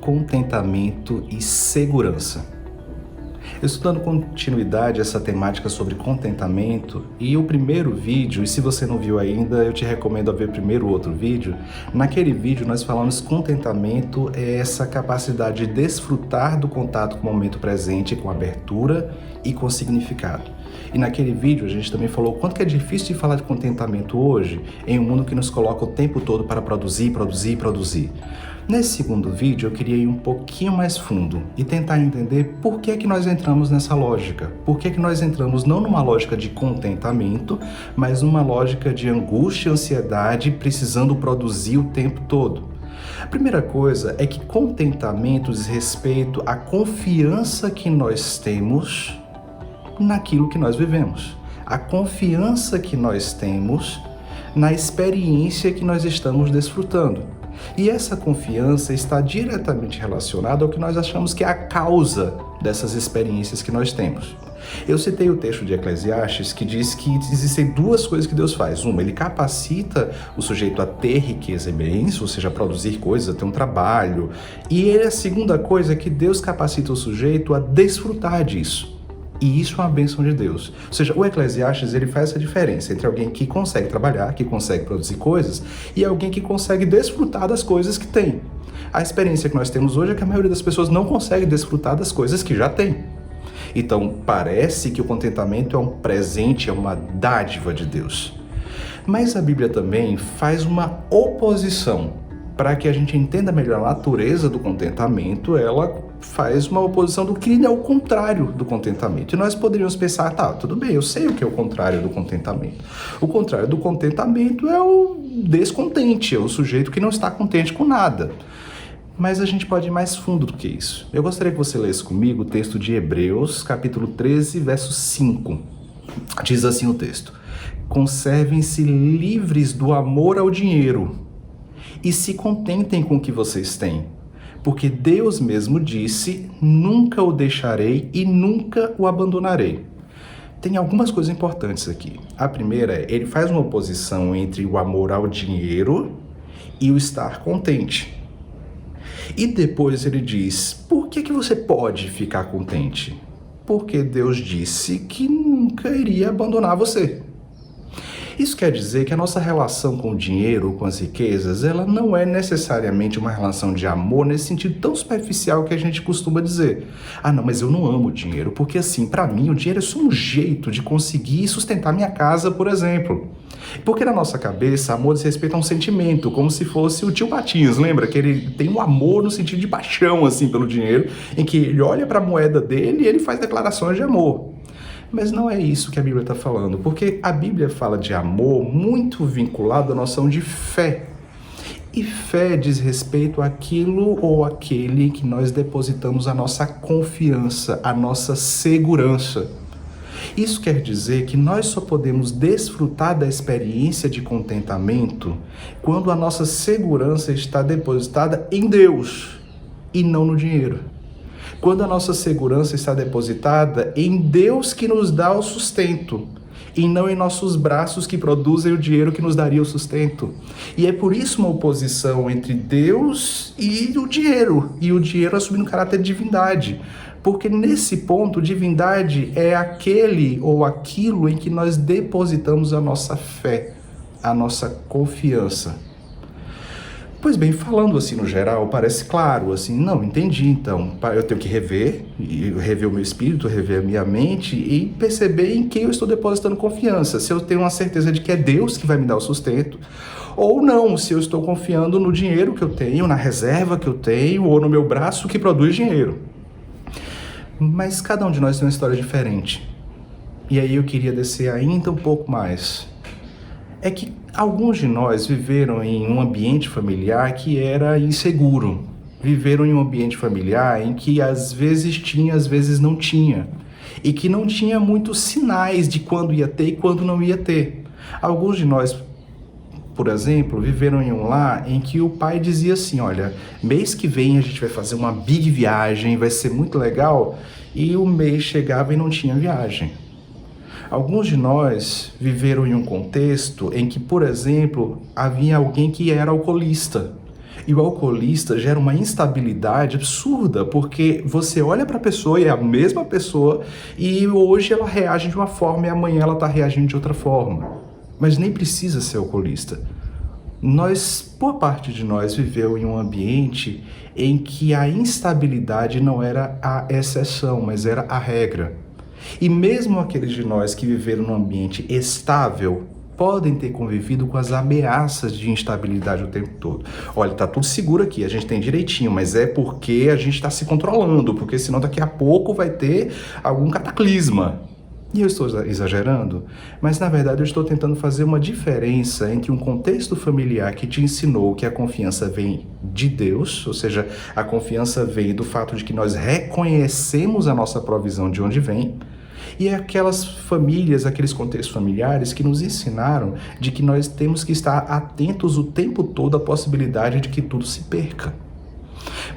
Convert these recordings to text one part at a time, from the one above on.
contentamento e segurança. Eu estou dando continuidade a essa temática sobre contentamento e o primeiro vídeo, e se você não viu ainda, eu te recomendo a ver primeiro o outro vídeo. Naquele vídeo nós falamos que contentamento é essa capacidade de desfrutar do contato com o momento presente, com abertura e com significado. E naquele vídeo a gente também falou o quanto que é difícil de falar de contentamento hoje em um mundo que nos coloca o tempo todo para produzir. Nesse segundo vídeo eu queria ir um pouquinho mais fundo e tentar entender por que é que nós entramos nessa lógica. Por que é que nós entramos não numa lógica de contentamento, mas numa lógica de angústia, ansiedade, precisando produzir o tempo todo. A primeira coisa é que contentamento diz respeito à confiança que nós temos naquilo que nós vivemos. A confiança que nós temos na experiência que nós estamos desfrutando. E essa confiança está diretamente relacionada ao que nós achamos que é a causa dessas experiências que nós temos. Eu citei o texto de Eclesiastes que diz que existem duas coisas que Deus faz. Uma, ele capacita o sujeito a ter riqueza e bens, ou seja, a produzir coisas, a ter um trabalho. E a segunda coisa é que Deus capacita o sujeito a desfrutar disso. E isso é uma bênção de Deus. Ou seja, o Eclesiastes ele faz essa diferença entre alguém que consegue trabalhar, que consegue produzir coisas, e alguém que consegue desfrutar das coisas que tem. A experiência que nós temos hoje é que a maioria das pessoas não consegue desfrutar das coisas que já tem. Então, parece que o contentamento é um presente, é uma dádiva de Deus. Mas a Bíblia também faz uma oposição. Para que a gente entenda melhor a natureza do contentamento, ela faz uma oposição do que é o contrário do contentamento. E nós poderíamos pensar, tá, tudo bem, eu sei o que é o contrário do contentamento. O contrário do contentamento é o descontente, é o sujeito que não está contente com nada. Mas a gente pode ir mais fundo do que isso. Eu gostaria que você lesse comigo o texto de Hebreus, capítulo 13, verso 5. Diz assim o texto: conservem-se livres do amor ao dinheiro e se contentem com o que vocês têm, porque Deus mesmo disse, nunca o deixarei e nunca o abandonarei. Tem algumas coisas importantes aqui. A primeira é, ele faz uma oposição entre o amor ao dinheiro e o estar contente. E depois ele diz, por que você pode ficar contente? Porque Deus disse que nunca iria abandonar você. Isso quer dizer que a nossa relação com o dinheiro, com as riquezas, ela não é necessariamente uma relação de amor nesse sentido tão superficial que a gente costuma dizer. Ah, não, mas eu não amo o dinheiro, porque assim, para mim o dinheiro é só um jeito de conseguir sustentar minha casa, por exemplo. Porque na nossa cabeça, amor diz respeito a um sentimento, como se fosse o tio Patinhas, lembra? Que ele tem um amor no sentido de paixão, assim, pelo dinheiro, em que ele olha para a moeda dele e ele faz declarações de amor. Mas não é isso que a Bíblia está falando, porque a Bíblia fala de amor muito vinculado à noção de fé. E fé diz respeito àquilo ou àquele que nós depositamos a nossa confiança, a nossa segurança. Isso quer dizer que nós só podemos desfrutar da experiência de contentamento quando a nossa segurança está depositada em Deus e não no dinheiro. Quando a nossa segurança está depositada em Deus que nos dá o sustento, e não em nossos braços que produzem o dinheiro que nos daria o sustento. E é por isso uma oposição entre Deus e o dinheiro assumindo o caráter de divindade. Porque nesse ponto, divindade é aquele ou aquilo em que nós depositamos a nossa fé, a nossa confiança. Pois bem, falando assim no geral, parece claro, assim, não, entendi então, eu tenho que rever o meu espírito, rever a minha mente e perceber em quem eu estou depositando confiança, se eu tenho uma certeza de que é Deus que vai me dar o sustento, ou não, se eu estou confiando no dinheiro que eu tenho, na reserva que eu tenho, ou no meu braço que produz dinheiro. Mas cada um de nós tem uma história diferente, e aí eu queria descer ainda um pouco mais. É que alguns de nós viveram em um ambiente familiar que era inseguro. Viveram em um ambiente familiar em que às vezes tinha, às vezes não tinha. E que não tinha muitos sinais de quando ia ter e quando não ia ter. Alguns de nós, por exemplo, viveram em um lar em que o pai dizia assim, olha, mês que vem a gente vai fazer uma big viagem, vai ser muito legal. E o mês chegava e não tinha viagem. Alguns de nós viveram em um contexto em que, por exemplo, havia alguém que era alcoolista E o alcoolista gera uma instabilidade absurda, porque você olha para a pessoa e é a mesma pessoa, e hoje ela reage de uma forma e amanhã ela está reagindo de outra forma. Mas nem precisa ser alcoolista. Boa parte de nós viveu em um ambiente em que a instabilidade não era a exceção, mas era a regra. E mesmo aqueles de nós que viveram num ambiente estável, podem ter convivido com as ameaças de instabilidade o tempo todo. Olha, tá tudo seguro aqui, a gente tem direitinho, mas é porque a gente está se controlando, porque senão daqui a pouco vai ter algum cataclisma. E eu estou exagerando, mas na verdade eu estou tentando fazer uma diferença entre um contexto familiar que te ensinou que a confiança vem de Deus, ou seja, a confiança vem do fato de que nós reconhecemos a nossa provisão de onde vem, e aquelas famílias, aqueles contextos familiares que nos ensinaram de que nós temos que estar atentos o tempo todo à possibilidade de que tudo se perca.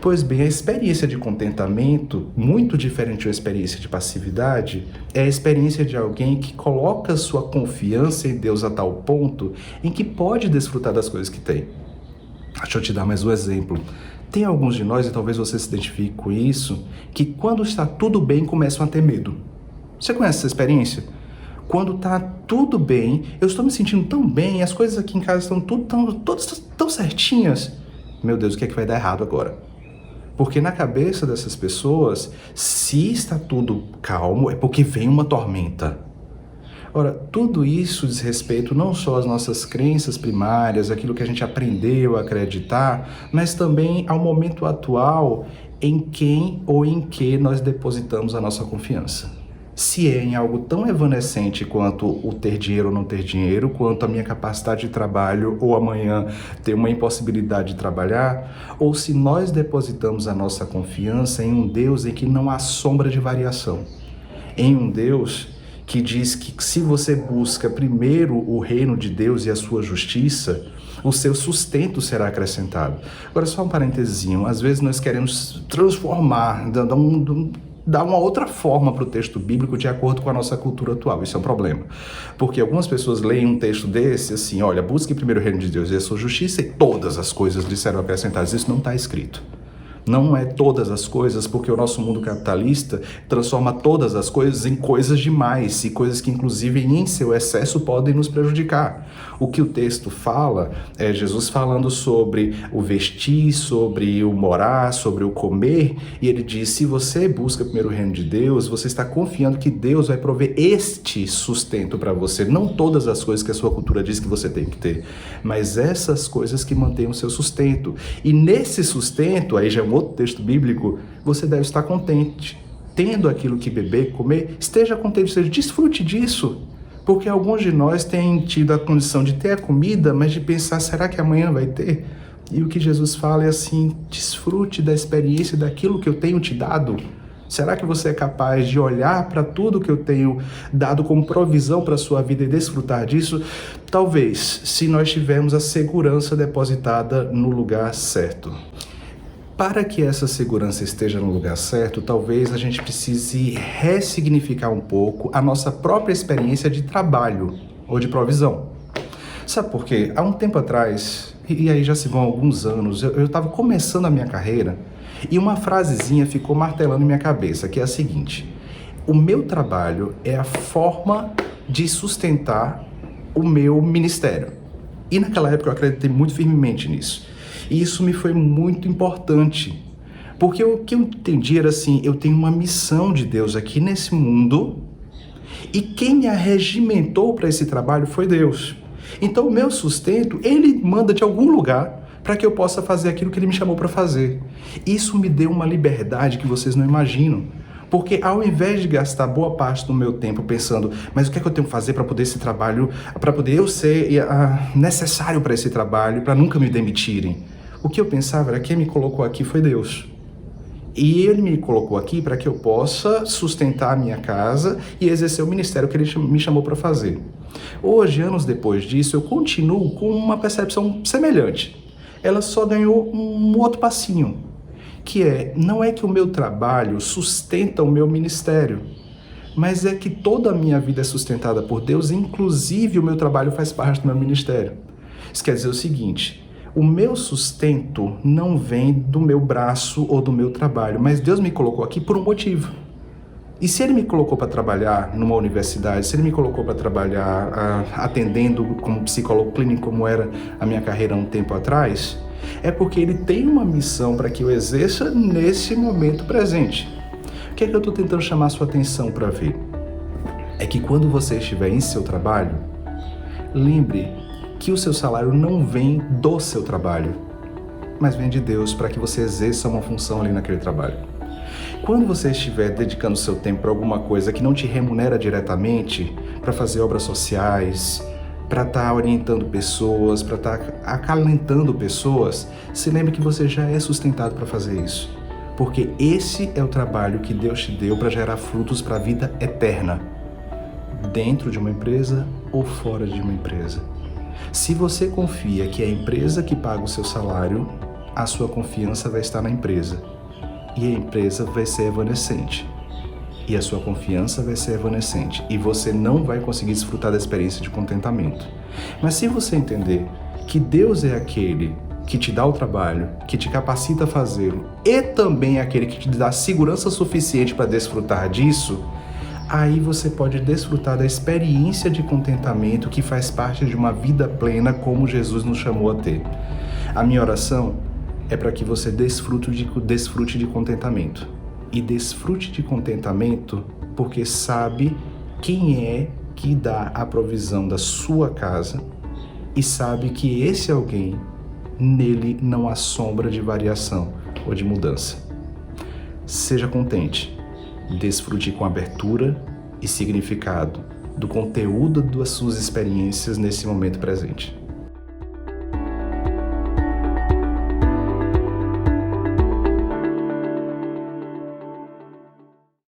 Pois bem, a experiência de contentamento, muito diferente da experiência de passividade, é a experiência de alguém que coloca sua confiança em Deus a tal ponto em que pode desfrutar das coisas que tem. Deixa eu te dar mais um exemplo. Tem alguns de nós, e talvez você se identifique com isso, que quando está tudo bem, começam a ter medo. Você conhece essa experiência? Quando está tudo bem, eu estou me sentindo tão bem, as coisas aqui em casa estão todas tão certinhas. Meu Deus, o que é que vai dar errado agora? Porque na cabeça dessas pessoas, se está tudo calmo, é porque vem uma tormenta. Ora, tudo isso diz respeito não só às nossas crenças primárias, aquilo que a gente aprendeu a acreditar, mas também ao momento atual em quem ou em que nós depositamos a nossa confiança. Se é em algo tão evanescente quanto o ter dinheiro ou não ter dinheiro, quanto a minha capacidade de trabalho ou amanhã ter uma impossibilidade de trabalhar, ou se nós depositamos a nossa confiança em um Deus em que não há sombra de variação, em um Deus que diz que se você busca primeiro o reino de Deus e a sua justiça, o seu sustento será acrescentado. Agora, só um parentesinho, às vezes nós queremos transformar, dar uma outra forma para o texto bíblico de acordo com a nossa cultura atual. Isso é um problema. Porque algumas pessoas leem um texto desse assim, olha, busque primeiro o reino de Deus e a sua justiça e todas as coisas lhe serão acrescentadas. Isso não está escrito. Não é todas as coisas, porque o nosso mundo capitalista transforma todas as coisas em coisas demais e coisas que, inclusive, em seu excesso podem nos prejudicar. O que o texto fala é Jesus falando sobre o vestir, sobre o morar, sobre o comer, e ele diz, se você busca primeiro o reino de Deus, você está confiando que Deus vai prover este sustento para você, não todas as coisas que a sua cultura diz que você tem que ter, mas essas coisas que mantêm o seu sustento. E nesse sustento, aí já é um outro texto bíblico, você deve estar contente. Tendo aquilo que beber, comer, esteja contente, seja, desfrute disso. Porque alguns de nós têm tido a condição de ter a comida, mas de pensar, será que amanhã vai ter? E o que Jesus fala é assim, desfrute da experiência daquilo que eu tenho te dado. Será que você é capaz de olhar para tudo que eu tenho dado como provisão para a sua vida e desfrutar disso? Talvez, se nós tivermos a segurança depositada no lugar certo. Para que essa segurança esteja no lugar certo, talvez a gente precise ressignificar um pouco a nossa própria experiência de trabalho ou de provisão. Sabe por quê? Há um tempo atrás, e aí já se vão alguns anos, eu estava começando a minha carreira e uma frasezinha ficou martelando em minha cabeça, que é a seguinte: o meu trabalho é a forma de sustentar o meu ministério. E naquela época eu acreditei muito firmemente nisso. E isso me foi muito importante, porque o que eu entendi era assim, eu tenho uma missão de Deus aqui nesse mundo, e quem me arregimentou para esse trabalho foi Deus. Então o meu sustento, Ele manda de algum lugar para que eu possa fazer aquilo que Ele me chamou para fazer. Isso me deu uma liberdade que vocês não imaginam. Porque ao invés de gastar boa parte do meu tempo pensando, mas o que é que eu tenho que fazer para poder esse trabalho, para poder eu ser necessário para esse trabalho, para nunca me demitirem, o que eu pensava era que quem me colocou aqui foi Deus. E Ele me colocou aqui para que eu possa sustentar a minha casa e exercer o ministério que Ele me chamou para fazer. Hoje, anos depois disso, eu continuo com uma percepção semelhante. Ela só ganhou um outro passinho, que não é que o meu trabalho sustenta o meu ministério, mas é que toda a minha vida é sustentada por Deus, inclusive o meu trabalho faz parte do meu ministério. Isso quer dizer o seguinte: O meu sustento não vem do meu braço ou do meu trabalho, mas Deus me colocou aqui por um motivo. E se Ele me colocou para trabalhar numa universidade, se Ele me colocou para trabalhar atendendo como psicólogo clínico, como era a minha carreira há um tempo atrás, é porque Ele tem uma missão para que eu exerça nesse momento presente. O que é que eu estou tentando chamar a sua atenção para ver? É que quando você estiver em seu trabalho, lembre que o seu salário não vem do seu trabalho, mas vem de Deus para que você exerça uma função ali naquele trabalho. Quando você estiver dedicando seu tempo para alguma coisa que não te remunera diretamente, para fazer obras sociais, para estar orientando pessoas, para estar acalentando pessoas, se lembre que você já é sustentado para fazer isso. Porque esse é o trabalho que Deus te deu para gerar frutos para a vida eterna, dentro de uma empresa ou fora de uma empresa. Se você confia que é a empresa que paga o seu salário, a sua confiança vai estar na empresa. E a empresa vai ser evanescente. E a sua confiança vai ser evanescente. E você não vai conseguir desfrutar da experiência de contentamento. Mas se você entender que Deus é aquele que te dá o trabalho, que te capacita a fazê-lo, e também é aquele que te dá segurança suficiente para desfrutar disso, aí você pode desfrutar da experiência de contentamento que faz parte de uma vida plena como Jesus nos chamou a ter. A minha oração é para que você desfrute de contentamento. E desfrute de contentamento porque sabe quem é que dá a provisão da sua casa e sabe que esse alguém, nele não há sombra de variação ou de mudança. Seja contente. Desfrute com abertura e significado do conteúdo das suas experiências nesse momento presente.